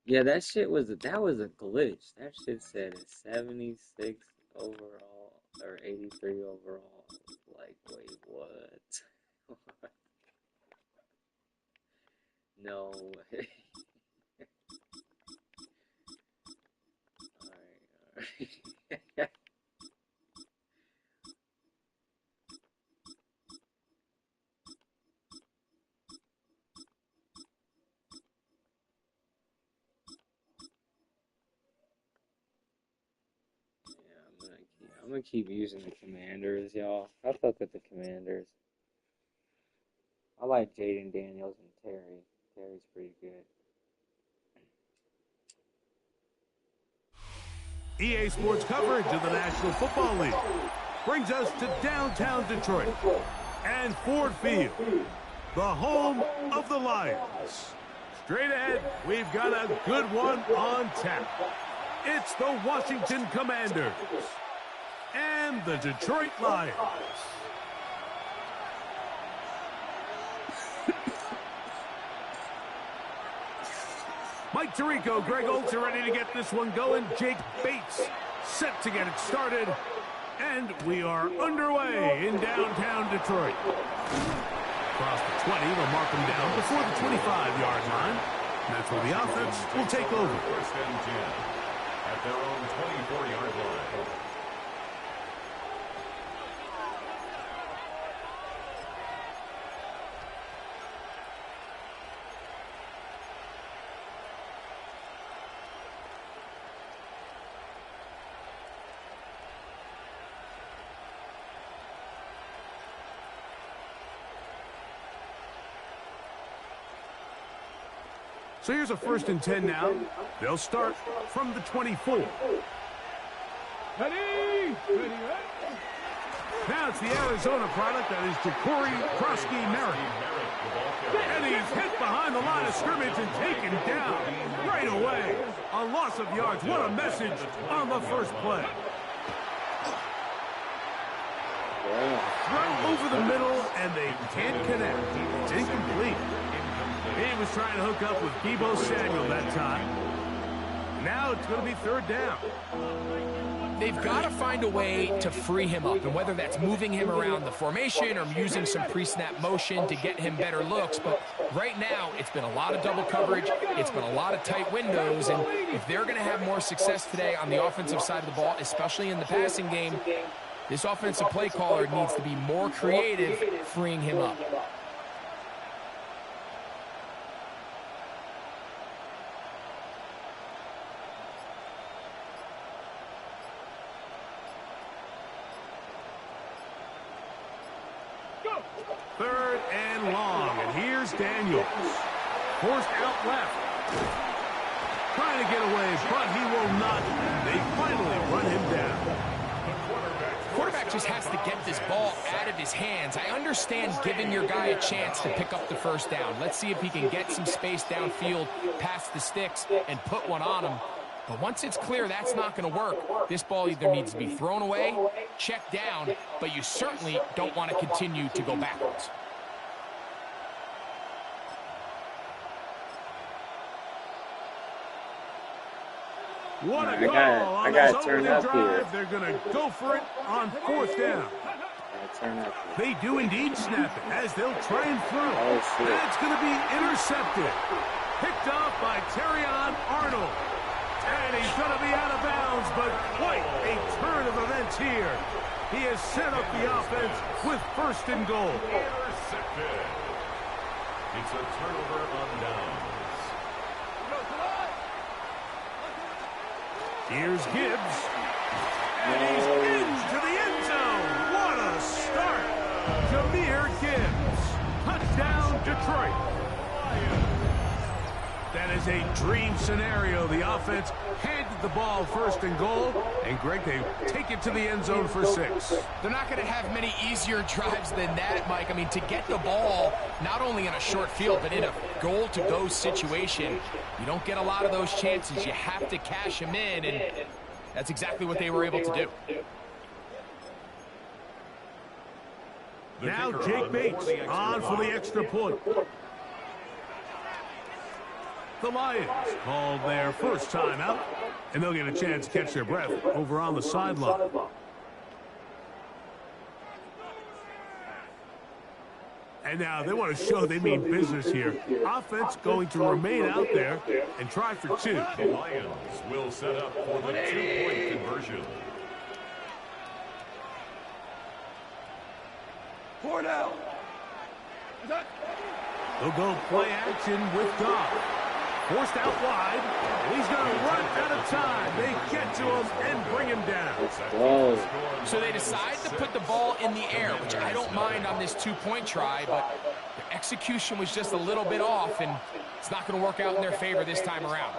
Yeah, that was a glitch. That shit said a 76 overall or 83 overall. I was like, wait, what? No way. Alright, alright. Yeah, I'm gonna keep using the Commanders, y'all. I fuck with the Commanders. I like Jaden Daniels and Terry. Terry's pretty good. EA Sports coverage of the National Football League brings us to downtown Detroit and Ford Field, the home of the Lions. Straight ahead, we've got a good one on tap. It's the Washington Commanders and the Detroit Lions. Mike Tirico, Greg Olds are ready to get this one going. Jake Bates set to get it started. And we are underway in downtown Detroit. Across the 20, they'll mark them down before the 25-yard line. And that's where the offense will take over. First and 10 at their own 24-yard line. So here's a first and 10 now. They'll start from the 24. Ready? Now it's the Arizona product, that is Ja'Cory Krosky-Merritt. And he's hit behind the line of scrimmage and taken down right away. A loss of yards. What a message on the first play. Throw over the middle, and they can't connect. It's incomplete. He was trying to hook up with Deebo Samuel that time. Now it's going to be third down. They've got to find a way to free him up, and whether that's moving him around the formation or using some pre-snap motion to get him better looks. But right now, it's been a lot of double coverage. It's been a lot of tight windows, and if they're going to have more success today on the offensive side of the ball, especially in the passing game, this offensive play caller needs to be more creative freeing him up. Third and long, and here's Daniels. Forced out left. Trying to get away, but he will not. They finally run him down. Quarterback just has to get this ball out of his hands. I understand giving your guy a chance to pick up the first down. Let's see if he can get some space downfield past the sticks and put one on him. But once it's clear that's not going to work, this ball either needs to be thrown away, checked down, but you certainly don't want to continue to go backwards. What a call on this opening drive. They're going to go for it on fourth down. They do indeed snap it as they'll try and throw. And it's going to be intercepted. Picked off by Terrion Arnold. And he's going to be out of bounds, but quite a turn of events here. He has set up the offense with first and goal. Intercepted. It's a turnover on downs. Here's Gibbs. And he's into the end zone. What a start. Jahmyr Gibbs. Touchdown, Detroit. That is a dream scenario. The offense handed the ball first and goal. And, Greg, they take it to the end zone for 6. They're not going to have many easier drives than that, Mike. I mean, to get the ball, not only in a short field, but in a goal-to-go situation, you don't get a lot of those chances. You have to cash them in, and that's exactly what they were able to do. Now Jake Bates on for the extra point. The Lions called their first timeout, and they'll get a chance to catch their breath over on the sideline. And now they want to show they mean business here. Offense going to remain out there and try for two. The Lions will set up for the two-point conversion. 4 down. They'll go play action with Goff. Forced out wide. He's going to run out of time. They get to him and bring him down. Whoa. So they decide to put the ball in the air, which I don't mind on this two-point try, but the execution was just a little bit off, and it's not going to work out in their favor this time around.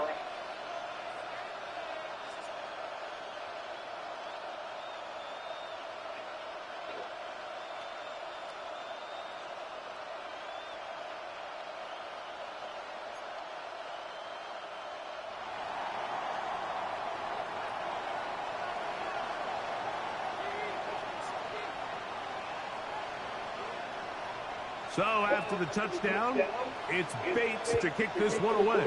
So after the touchdown, it's Bates to kick this one away.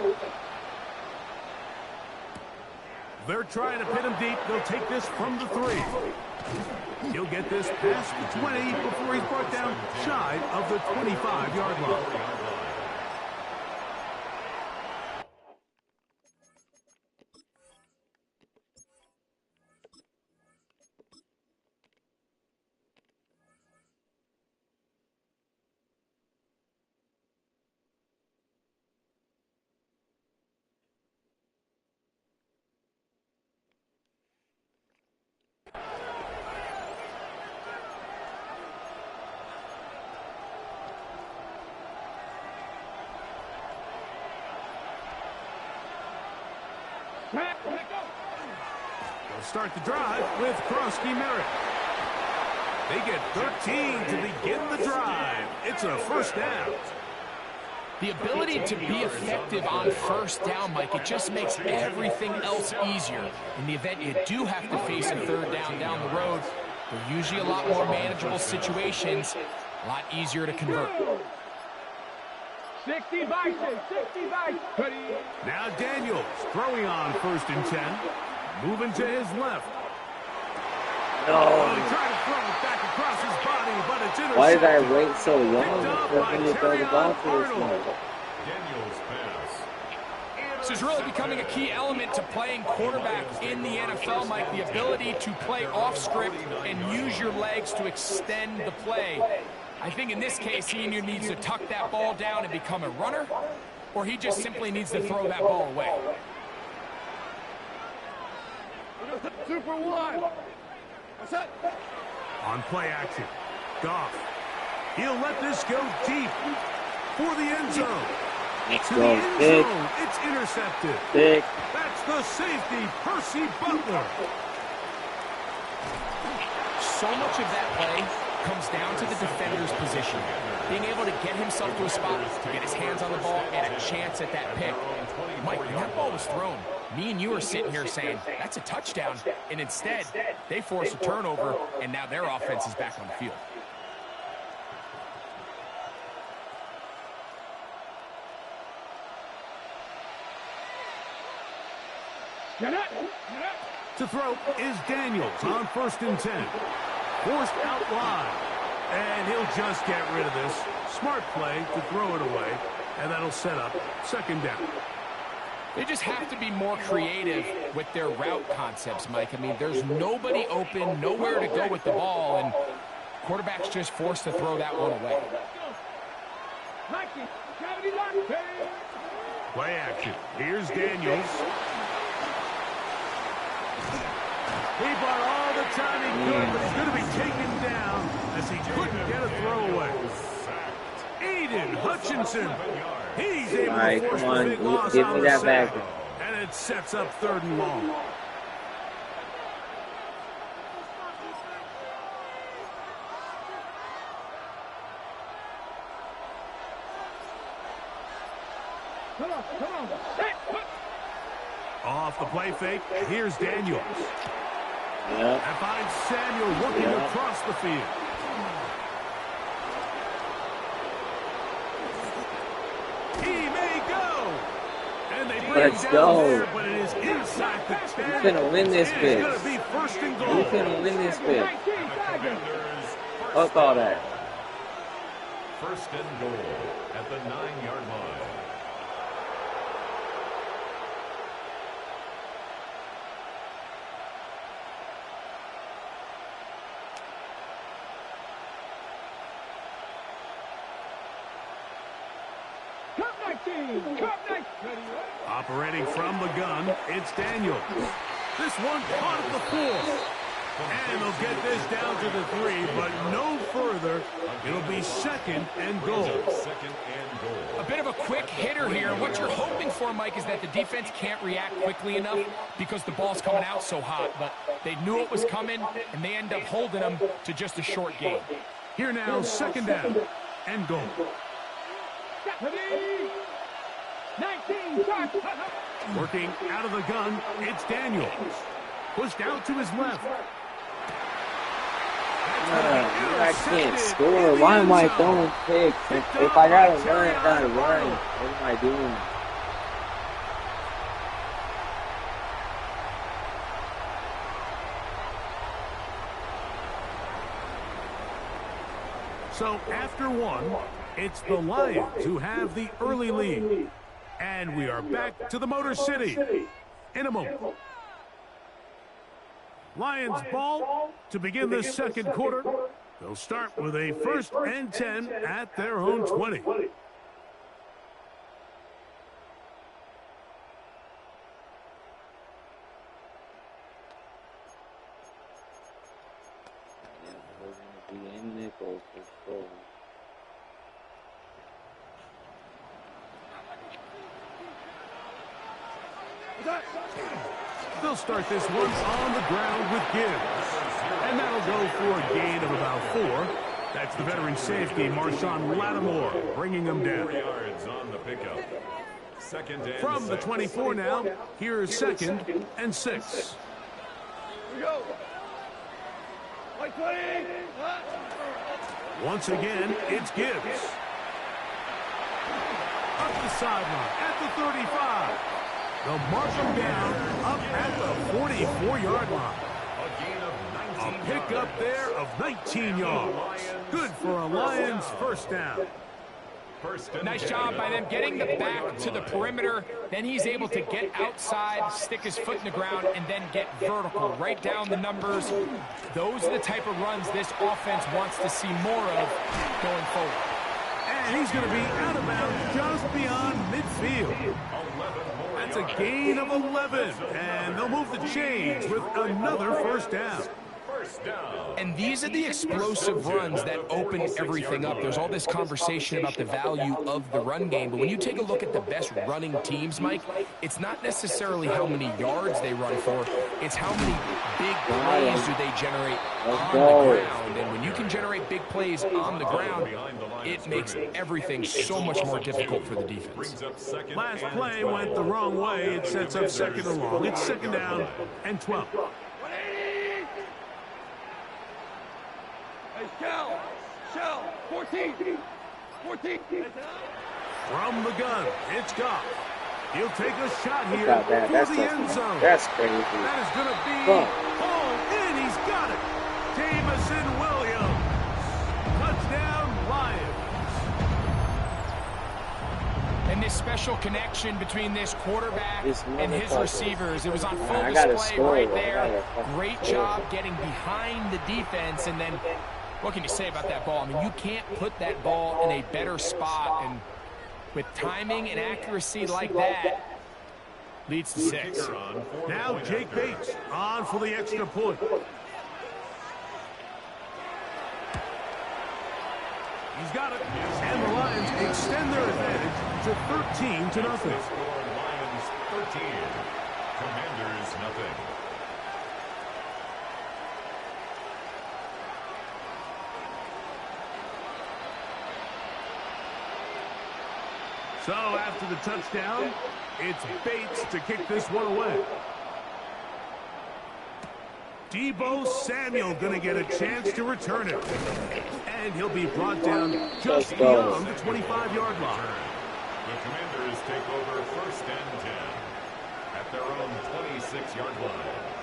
They're trying to pin him deep. They'll take this from the 3. He'll get this past the 20 before he's brought down shy of the 25-yard line. They'll start the drive with Krosky Merritt. They get 13 to begin the drive. It's a first down. The ability to be effective on first down, Mike, it just makes everything else easier. In the event you do have to face a third down the road, they're usually a lot more manageable situations, a lot easier to convert. 60 Bison, 60 Bison. Now Daniels throwing on 1st and 10. Moving to his left. No. Oh, he tried to throw it back across his body, but it's intercepted. Why did I wait so long for him to throw the ball to this one? Daniels pass. This is really becoming a key element to playing quarterback in the NFL, Mike, the ability to play off script and use your legs to extend the play. I think in this case, he either needs to tuck that ball down and become a runner, or he just simply needs to throw that ball away. Super one. What's that? On play action, Goff. He'll let this go deep for the end zone. To the end zone, it's intercepted. Big. That's the safety, Percy Butler. So much of that play comes down to the defender's position. Being able to get himself to a spot, get his hands on the ball, and a chance at that pick. Mike, when that ball was thrown, me and you are sitting here saying, that's a touchdown. And instead, they force a turnover, and now their offense is back on the field. To throw is Daniels on 1st and 10. Forced out wide. And he'll just get rid of this. Smart play to throw it away. And that'll set up 2nd down. They just have to be more creative with their route concepts, Mike. I mean, there's nobody open, nowhere to go with the ball, and quarterback's just forced to throw that one away. Play action. Here's Daniels. He bought all the time he could, but he's going to be taken down as he couldn't get a throwaway. Aiden Hutchinson. He's able to force the big loss on the sack. And it sets up 3rd and long. Off the play fake, here's Daniels. And finds Samuel looking across the field. He may go. Let's go. There, but it is inside the 10. We're gonna win this bitch. It's gonna be first and goal. We're gonna win this bitch. Fuck all that. First and goal at the 9-yard line. Operating from the gun, it's Daniel. This one caught at the 4. And they'll get this down to the 3, but no further. It'll be second and goal. A bit of a quick hitter here. What you're hoping for, Mike, is that the defense can't react quickly enough because the ball's coming out so hot. But they knew it was coming, and they end up holding them to just a short gain. Here now, second down and goal. 19, working out of the gun, it's Daniel. Pushed out to his left. I can't score. Why am I throwing picks? If I gotta run, I gotta run. What am I doing? So after one, it's the Lions who have the early lead. And we are back to the Motor City in a moment. Lions ball to begin the second quarter. They'll start with a 1st and 10 at their own 20. They'll start this one on the ground with Gibbs. And that'll go for a gain of about 4. That's the veteran safety, Marshawn Lattimore, bringing them down. 4 yards on the pickup. Second and From the 24 now, here's 2nd and 6. Here we go. Like 20. Once again, it's Gibbs. Up the sideline at the 35. They'll mark him down up at the 44-yard line. A pickup there of 19 yards. Good for a Lions first down. Nice job by them getting the back to the perimeter. Then he's able to get outside, stick his foot in the ground, and then get vertical. Right down the numbers. Those are the type of runs this offense wants to see more of going forward. And he's going to be out of bounds just beyond midfield. That's a gain of 11. And they'll move the chains with another first down. And these are the explosive runs that open everything up. There's all this conversation about the value of the run game, but when you take a look at the best running teams, Mike, it's not necessarily how many yards they run for, it's how many big plays do they generate on the ground. And when you can generate big plays on the ground, it makes everything so much more difficult for the defense. Last play went the wrong way. It sets up second and long. It's second down and 12. Shell, 14. From the gun, it's Goff. He'll take a shot here for the end zone. That's crazy. That is going to be hauled in. He's got it. Jamison Williams. Touchdown, Lions. And this special connection between this quarterback and his receivers, it was on full display right there. Great job getting behind the defense, and then what can you say about that ball? I mean, you can't put that ball in a better spot, and with timing and accuracy like that, leads to 6. Now Jake Bates on for the extra point. He's got it. And the Lions extend their advantage to 13-0. Lions 13, Commanders nothing. So after the touchdown, it's Bates to kick this one away. Deebo Samuel going to get a chance to return it. And he'll be brought down just beyond the 25-yard line. The Commanders take over 1st and 10 at their own 26-yard line.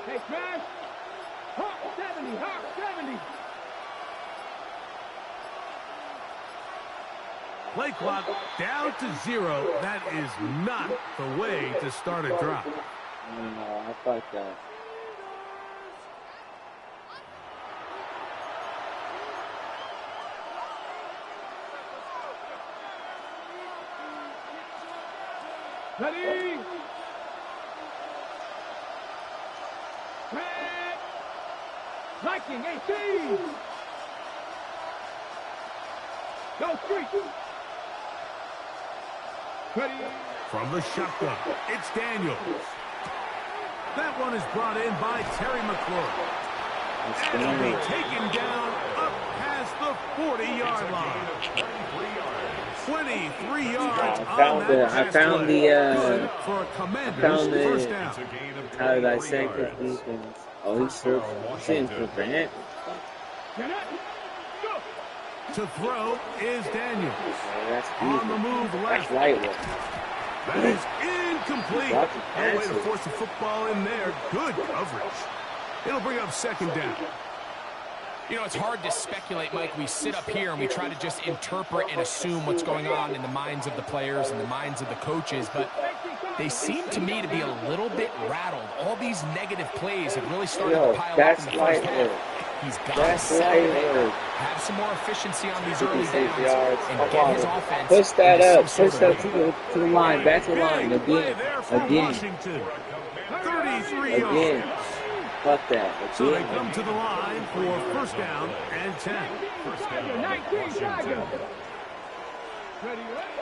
Hey, smash! Hawk 70, Hawk 70! Play clock down to 0. That is not the way to start a drive. No, I thought that. Ready! Viking 18! Go street! Ready! From the shotgun, it's Daniels. That one is brought in by Terry McLaurin. And it'll be taken down up past the 40-yard line. 23 yards on that found the Good for a Commander's first down. how did I say defense? Oh, he's still sitting for Grant. To throw is Daniels. That's On the move left. That's light work. That is incomplete. No way to force the football in there. Good coverage. It'll bring up 2nd down. You know, it's hard to speculate, Mike. We sit up here and we try to just interpret and assume what's going on in the minds of the players and the minds of the coaches, but they seem to me to be a little bit rattled. All these negative plays have really started to pile up in the first half. He's got to settle it, have some more efficiency on these early downs, and get his offense. Push that up. Push that to the line. Back to the line. Again. 33 yards. Fuck that. So they come to the line for 1st down and 10.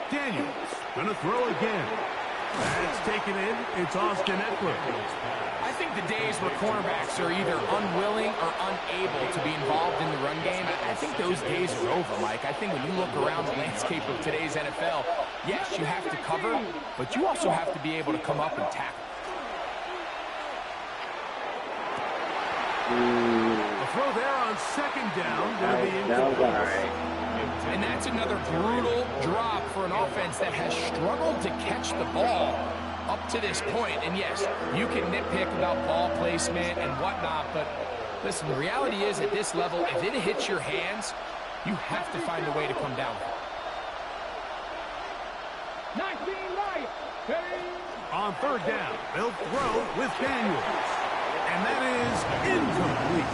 Daniels gonna throw again. That's taken in. It's Austin Eckler. I think the days where cornerbacks are either unwilling or unable to be involved in the run game, I think those days are over, Mike. I think when you look around the landscape of today's NFL, yes, you have to cover, but you also have to be able to come up and tackle. A throw there on 2nd down. Gonna be incomplete. And that's another brutal drop for an offense that has struggled to catch the ball up to this point. And yes, you can nitpick about ball placement and whatnot, but listen, the reality is at this level, if it hits your hands, you have to find a way to come down. 19 right. On 3rd down, they'll throw with Daniels. And that is incomplete.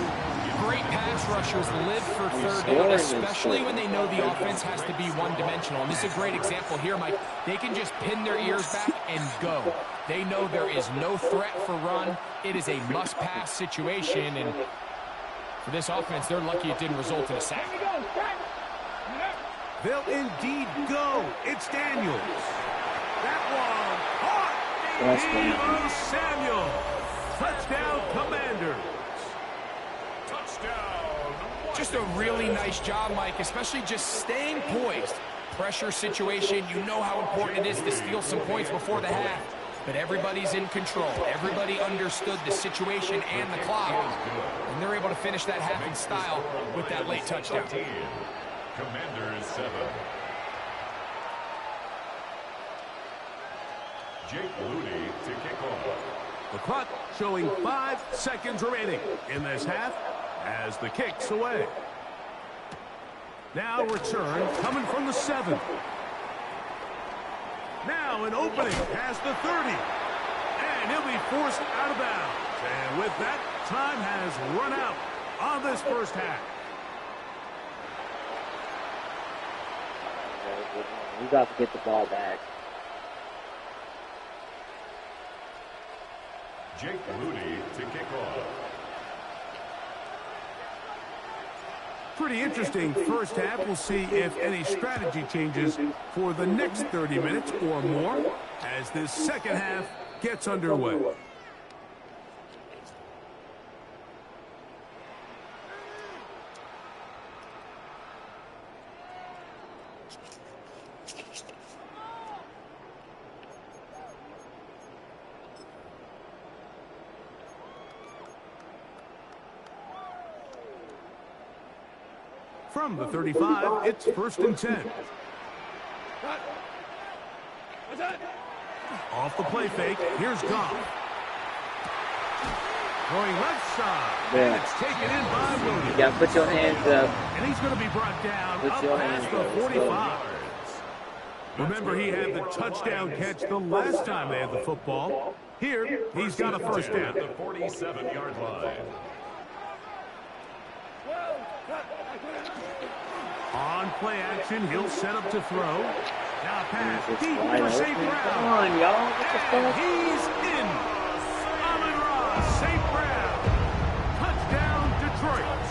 Great pass rushers live for 3rd down, especially when they know the offense has to be one-dimensional. And this is a great example here, Mike. They can just pin their ears back and go. They know there is no threat for run. It is a must-pass situation. And for this offense, they're lucky it didn't result in a sack. They'll indeed go. It's Daniels. That one caught. Samuel. Touchdown, Commanders. Just a really nice job, Mike, especially just staying poised. Pressure situation, you know how important it is to steal some points before the half. But everybody's in control. Everybody understood the situation and the clock. And they're able to finish that half in style with that late touchdown. Commanders 7. Jake Moody to kick off. The clock showing 5 seconds remaining in this half as the kick's away. Now return coming from the 7. Now an opening past the 30. And he'll be forced out of bounds. And with that, time has run out on this first half. We got to get the ball back. Jake Moody to kick off. Pretty interesting first half. We'll see if any strategy changes for the next 30 minutes or more as this second half gets underway. From the 35, it's 1st and 10. Off the play fake, here's Goff. Going left side, and it's taken in by Williams. Yeah, put your hands up. And he's going to be brought down up past the 45. Remember, he had the touchdown catch the last time they had the football. Here, he's got a first down. The 47-yard line. On play action, he'll set up to throw. Now pass deep for St. Brown. Come on, y'all. What the fuck? He's in. Amon-Ra, St. Brown. Touchdown, Detroit.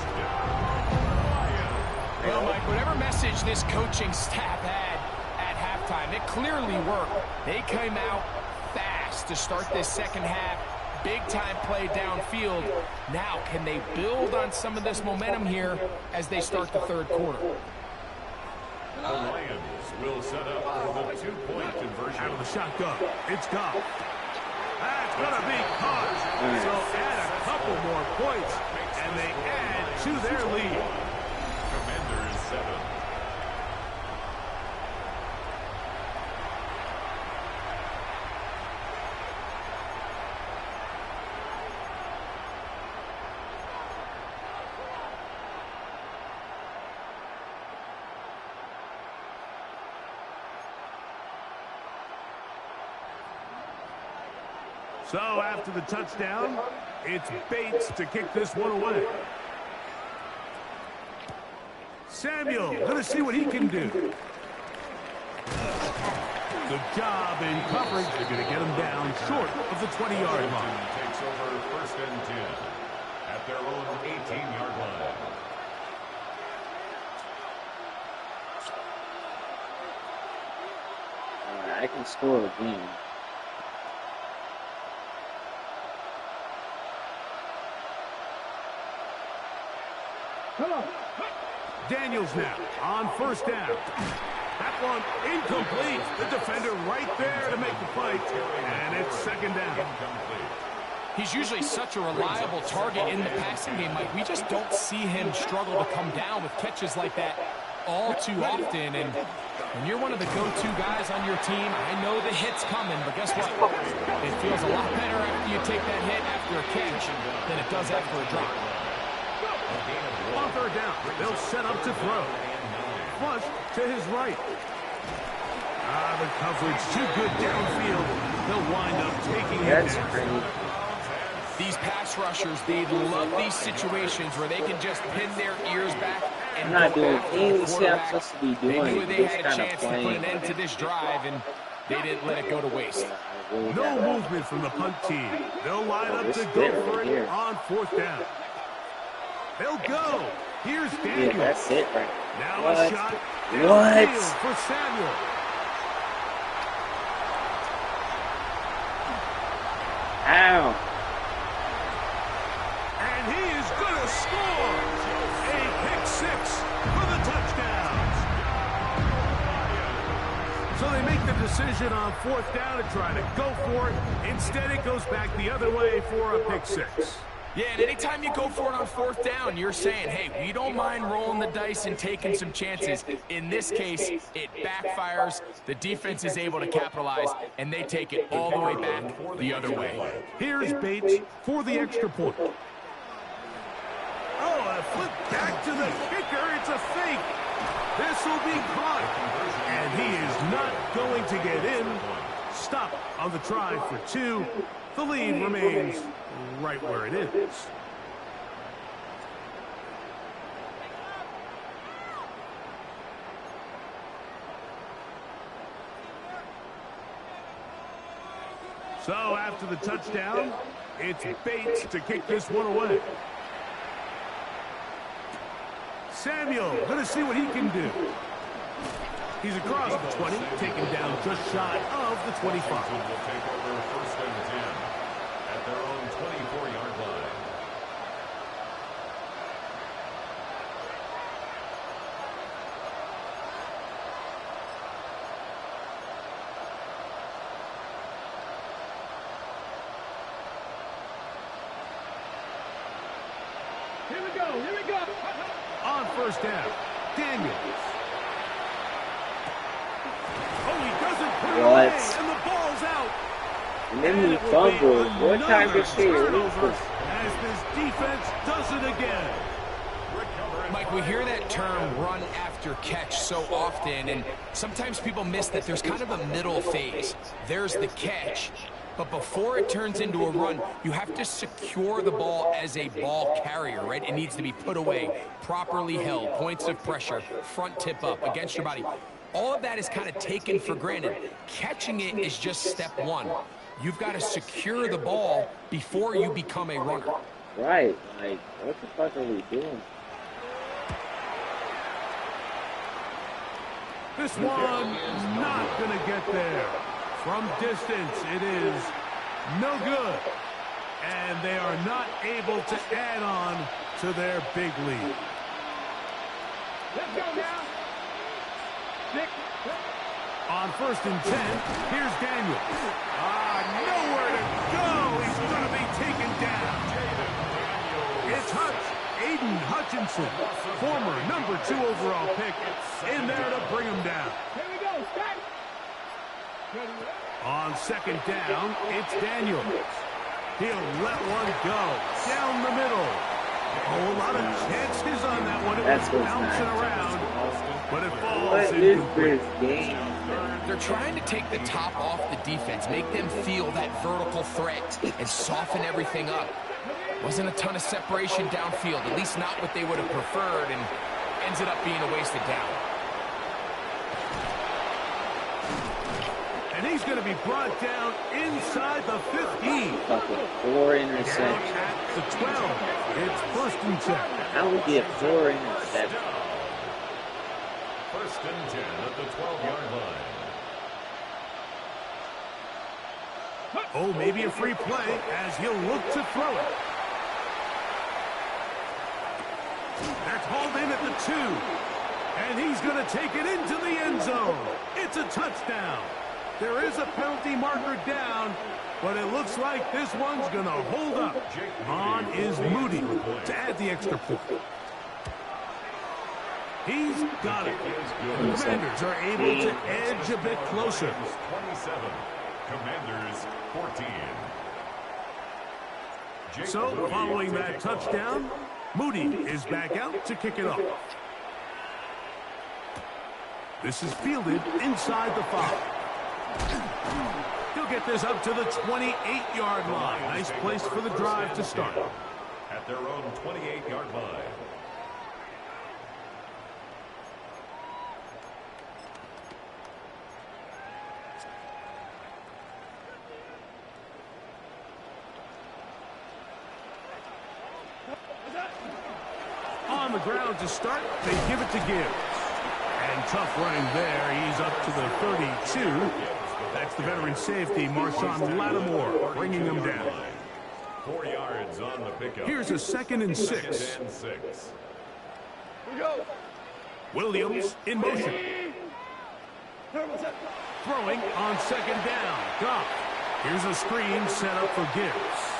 Well, Mike, whatever message this coaching staff had at halftime, it clearly worked. They came out fast to start this second half. Big-time play downfield. Now, can they build on some of this momentum here as they start the third quarter? The Lions will set up for the two-point conversion. Out of the shotgun, it's Goff. That's going to be caught. So add a couple more points, and they add to their lead. Commanders 7. So after the touchdown, it's Bates to kick this one away. Samuel, going to see what he can do. Good job in coverage. They're going to get him down short of the 20-yard line. Takes over 1st and 10 at their own 18-yard line. I can score again. Daniels now on 1st down. That one incomplete. The defender right there to make the fight. And it's 2nd down. He's usually such a reliable target in the passing game, Mike. We just don't see him struggle to come down with catches like that all too often. And when you're one of the go-to guys on your team, I know the hit's coming, but guess what? It feels a lot better after you take that hit after a catch than it does after a drop. On 3rd down, they'll set up to throw. Flush to his right. The coverage too good downfield. They'll wind up taking it. That's great. These pass rushers, they love these situations where they can just pin their ears back and I'm not doing anything I'm supposed to be doing. They knew they had a Just chance to put an end to this drive, and they didn't let it go to waste. No movement from the punt team. They'll line up to go for it on 4th down. They'll go. Here's Daniels. Yeah, that's it right now. What? A shot What? for Samuel. Ow. And he is going to score. A pick 6 for the touchdown. So they make the decision on 4th down to try to go for it. Instead, it goes back the other way for a pick 6. Yeah, and anytime you go for it on 4th down, you're saying, hey, we don't mind rolling the dice and taking some chances. In this case, it backfires. The defense is able to capitalize, and they take it all the way back the other way. Here's Bates for the extra point. Oh, a flip back to the kicker. It's a fake. This will be caught. And he is not going to get in. Stop on the try for 2. The lead remains right where it is. So after the touchdown, it's Bates to kick this one away. Samuel, gonna see what he can do. He's across the 20, taken down just shy of the 25. Washington will take over first and 10 at their own 24-yard line. Here we go, here we go. On first down, Daniels. Oh, he doesn't put it away, and the ball's out. And then he fumbled. What time did she release this? As this defense does it again. Mike, we hear that term run after catch so often, and sometimes people miss that there's kind of a middle phase. There's the catch, but before it turns into a run, you have to secure the ball as a ball carrier, right? It needs to be put away, properly held, points of pressure, front tip up, against your body. All of that is kind of taken for granted. Catching it is just step one. You've got to secure the ball before you become a runner. Right, like, what the fuck are we doing? This one not going to get there. From distance, it is no good. And they are not able to add on to their big lead. Let's go now. On first and 10, here's Daniels. Nowhere to go. He's going to be taken down. It's Aiden Hutchinson, former number 2 overall pick, in there to bring him down. Here we go, start. On second down, it's Daniels. He'll let one go down the middle. Oh, a lot of chances on that one. It was bouncing around, but it falls incomplete. They're trying to take the top off the defense, make them feel that vertical threat, and soften everything up. Wasn't a ton of separation downfield, at least not what they would have preferred, and ended up being a wasted down. And he's going to be brought down inside the 15. 4 interceptions. Down at the 12. It's first and 10. How would get 4 interceptions? First and 10 at the 12-yard line. Oh, maybe a free play as he'll look to throw it. That's hauled in at the 2. And he's going to take it into the end zone. It's a touchdown. There is a penalty marker down, but it looks like this one's going to hold up. On is Moody to add the extra point. He's got it. The Commanders are able to edge a bit closer. 27. Commanders 14. So, following that touchdown, Moody is back out to kick it off. This is fielded inside the 5. He'll get this up to the 28-yard line. Nice place for the drive to start. At their own 28-yard line. On the ground to start, they give it to Gibbs. And tough running there. He's up to the 32. That's the veteran safety, Marshawn Lattimore, bringing him down. 4 yards on the pickup. Here's a 2nd and 6. Williams in motion. Throwing on 2nd down. Goff. Here's a screen set up for Gibbs.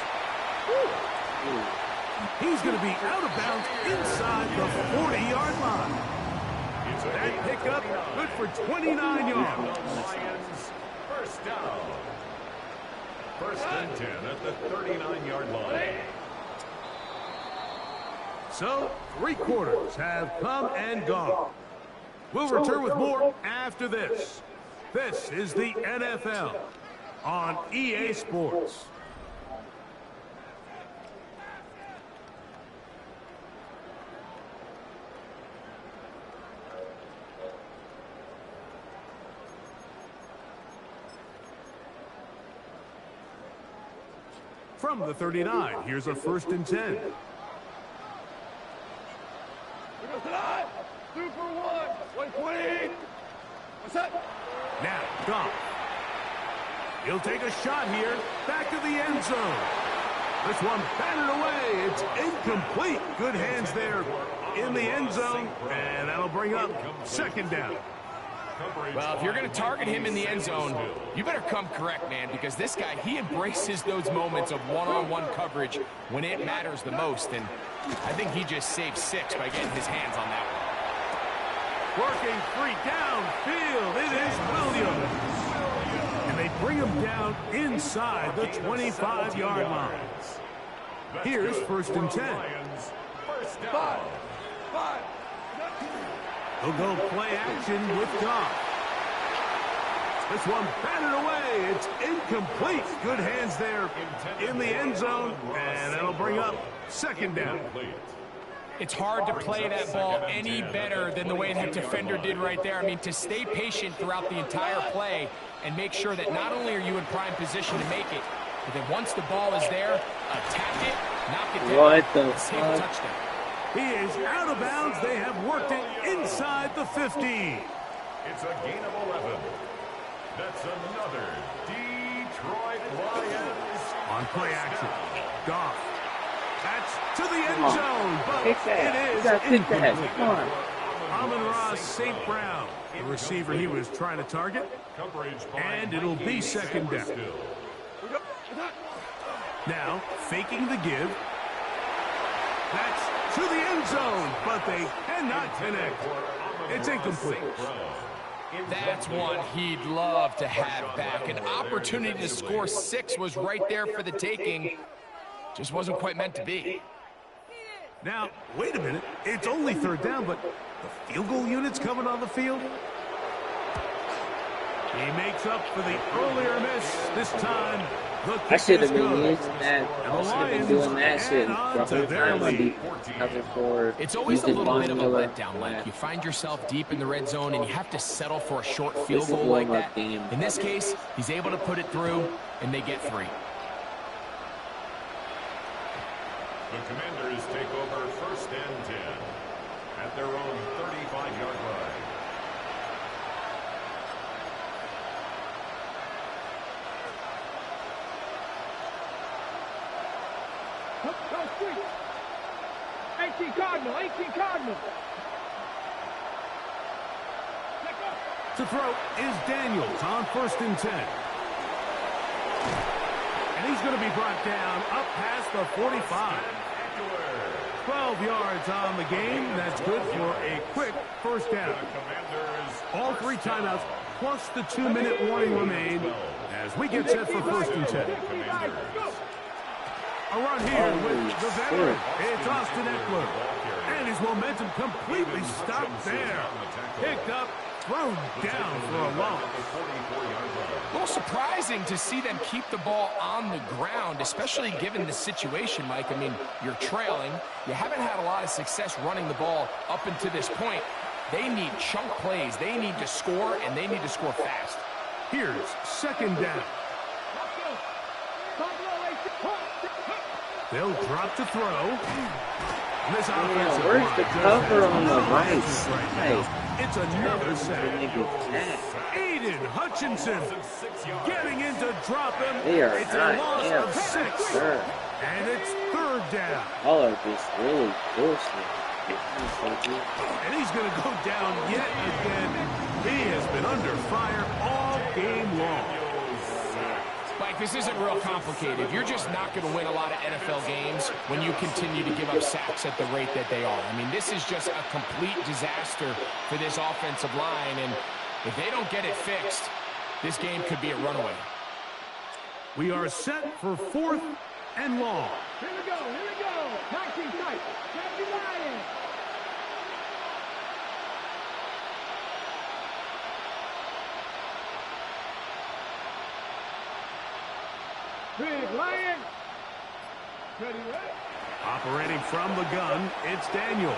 He's going to be out of bounds inside the 40-yard line. That pickup good for 29 yards. First down. First and 10 at the 39-yard line. So, 3 quarters have come and gone. We'll return with more after this. This is the NFL on EA Sports. From the 39, here's a 1st and 10. He'll take a shot here. Back to the end zone. This one batted away. It's incomplete. Good hands there in the end zone. And that'll bring up second down. Well, if you're going to target him in the end zone, you better come correct, man, because this guy, he embraces those moments of one-on-one coverage when it matters the most, and I think he just saved 6 by getting his hands on that one. Working free downfield, it is Williams. And they bring him down inside the 25-yard line. Here's 1st and 10. Five. He'll go play action with Goff. This one batted away. It's incomplete. Good hands there in the end zone. And that'll bring up second down. It's hard to play that ball any better than the way that defender did right there. I mean, to stay patient throughout the entire play and make sure that not only are you in prime position to make it, but then once the ball is there, attack it, knock it down, What the save a fuck? touchdown. He is out of bounds. They have worked it inside the 50. It's a gain of 11. That's another Detroit Lions. On play action, Goff. That's to the end zone, but Take that. it You is gotta take that. incomplete. Come on. Amon-Ra St. Brown, the receiver he was trying to target, and it'll be second down. Now, faking the give. That's to the end zone, but they cannot connect. It's incomplete. That's one he'd love to have back. An opportunity to score 6 was right there for the taking. Just wasn't quite meant to be. Now, wait a minute. It's only 3rd down, but the field goal unit's coming on the field. He makes up for the earlier miss. This time, the I kick should is have been good. using that. I should have been doing that shit the whole time on defense for. It's always a little bit of a Miller. letdown, like you find yourself deep in the red zone and you have to settle for a short field This is goal like warm-up that. game. In this case, he's able to put it through, and they get 3. The Commanders take over 1st and 10 at their own 35-yard line. Go street. 18 Cardinal. To throw is Daniels on 1st and 10. And he's going to be brought down up past the 45. 12 yards on the game. That's good for a quick 1st down. All 3 timeouts plus the 2-minute warning remain as we get set for 1st and 10. A run here with the veteran. It's Austin Eckler. And his momentum completely stopped there. Picked up, thrown down for a loss. A little surprising to see them keep the ball on the ground, especially given the situation, Mike. I mean, you're trailing. You haven't had a lot of success running the ball up until this point. They need chunk plays. They need to score, and they need to score fast. Here's 2nd down. They'll drop to throw. This offensive Where's line the just cover has on the no right answers now. side? It's another sack. Nigga, cat. Aiden Hutchinson getting in to drop him. They are It's not a loss of 6. sir. And it's 3rd down. Y'all are just really bullshit. And he's going to go down yet again. He has been under fire all game long. Mike, this isn't real complicated. You're just not going to win a lot of NFL games when you continue to give up sacks at the rate that they are. I mean, this is just a complete disaster for this offensive line, and if they don't get it fixed, this game could be a runaway. We are set for 4th and long. Here we go. 19 tight. 70 Lions. Big Lion. Ready, right? Operating from the gun, it's Daniels.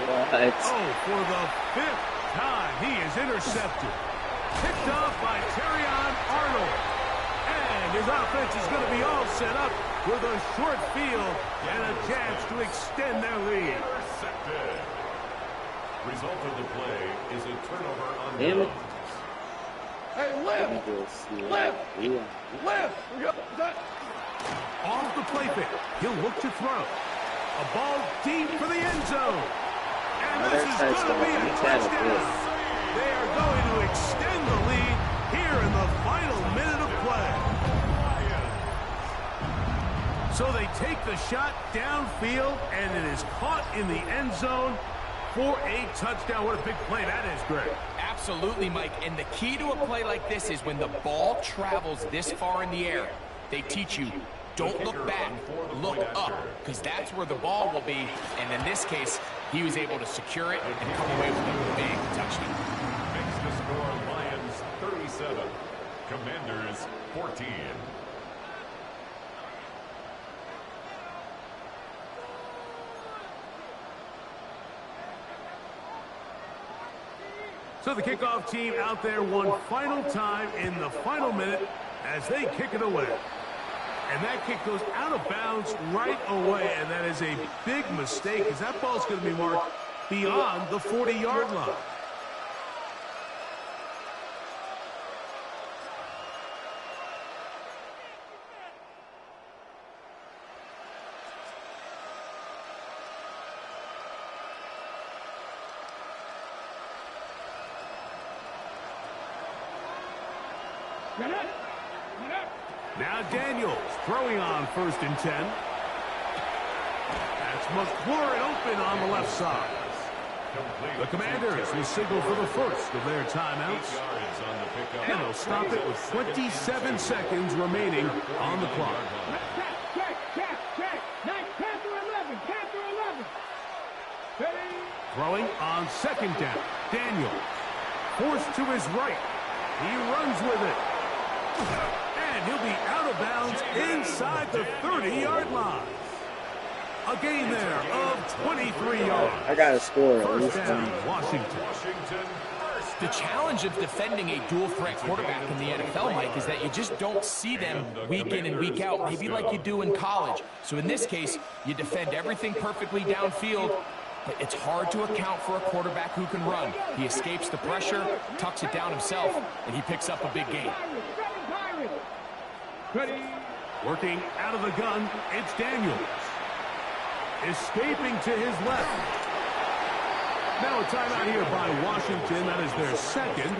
What? Oh, for the 5th time, he is intercepted. Picked off by Terrion Arnold. And his offense is going to be all set up with a short field and a chance to extend their lead. Result of the play is a turnover on Damn it. downs. Hey, lift! Lift! Lift! Off the play fake. He'll look to throw. A ball deep for the end zone. And this is going to be a touchdown. They are going to extend the lead here in the final minute of play. So they take the shot downfield, and it is caught in the end zone for a touchdown. What a big play that is, Greg. Absolutely, Mike. And the key to a play like this is when the ball travels this far in the air, they teach you, don't look back, look up, because that's where the ball will be. And in this case, he was able to secure it and come away with a big touchdown. Makes the score Lions 37, Commanders 14. So the kickoff team out there one final time in the final minute as they kick it away. And that kick goes out of bounds right away, and that is a big mistake because that ball's going to be marked beyond the 40-yard line. Now Daniels throwing on 1st and 10. That's McLaurin open on the left side. The Commanders will signal for the first of their timeouts. And they'll stop it with 27 seconds remaining on the clock. Throwing on 2nd down. Daniels forced to his right. He runs with it. And he'll be out of bounds inside the 30-yard line. A gain there of 23 yards. I got a score. First down, Washington. The challenge of defending a dual-threat quarterback in the NFL, Mike, is that you just don't see them week in and week out, maybe like you do in college. So in this case, you defend everything perfectly downfield, but it's hard to account for a quarterback who can run. He escapes the pressure, tucks it down himself, and he picks up a big gain. Working out of the gun, it's Daniels. Escaping to his left. Now a timeout here by Washington. That is their second.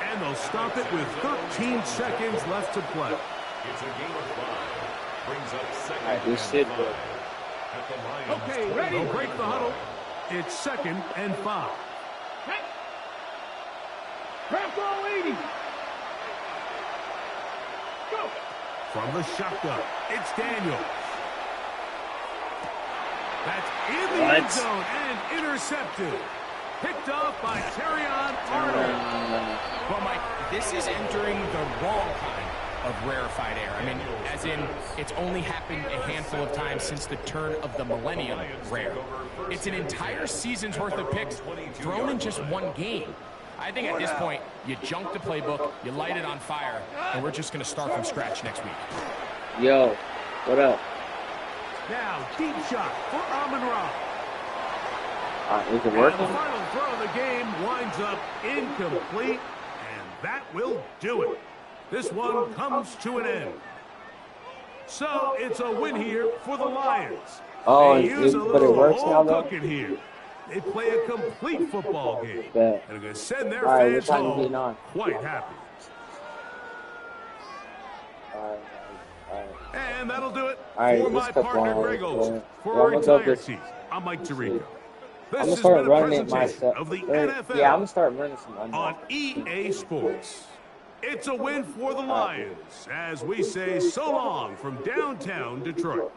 And they'll stop it with 13 seconds left to play. It's a game of 5. Brings up second. All right, we should go. Okay, ready? They'll break the huddle. It's 2nd and 5. Press all 80. Go. From the shotgun, it's Daniels. That's in the end zone and intercepted. Picked off by Terrion Arnold. Well, Mike, this is entering the wrong kind of rarefied air. I mean, as in, it's only happened a handful of times since the turn of the millennium rare. It's an entire season's worth of picks thrown in just one game. I think at this point, you junk the playbook, you light it on fire, and we're just going to start from scratch next week. Yo, what up? Now, deep shot for Amon-Ra. Is it working? And the final throw of the game winds up incomplete, and that will do it. This one comes to an end. So it's a win here for the Lions. Oh, they use a but it little works now, home though? cooking here. They play a complete football game. Bet. And are going to send their All right, fans what time you home getting on? quite happy. All right. And that'll do it All right, for let's my cut partner, one. Greg Olson. Yeah, For I'm our gonna go entire this- team, I'm Mike Tirico. I'm This gonna has start been a running it presentation myself. of the Yeah, I'm NFL gonna start running some on unboxed. EA Sports. It's a win for the Lions, as we say so long from downtown Detroit.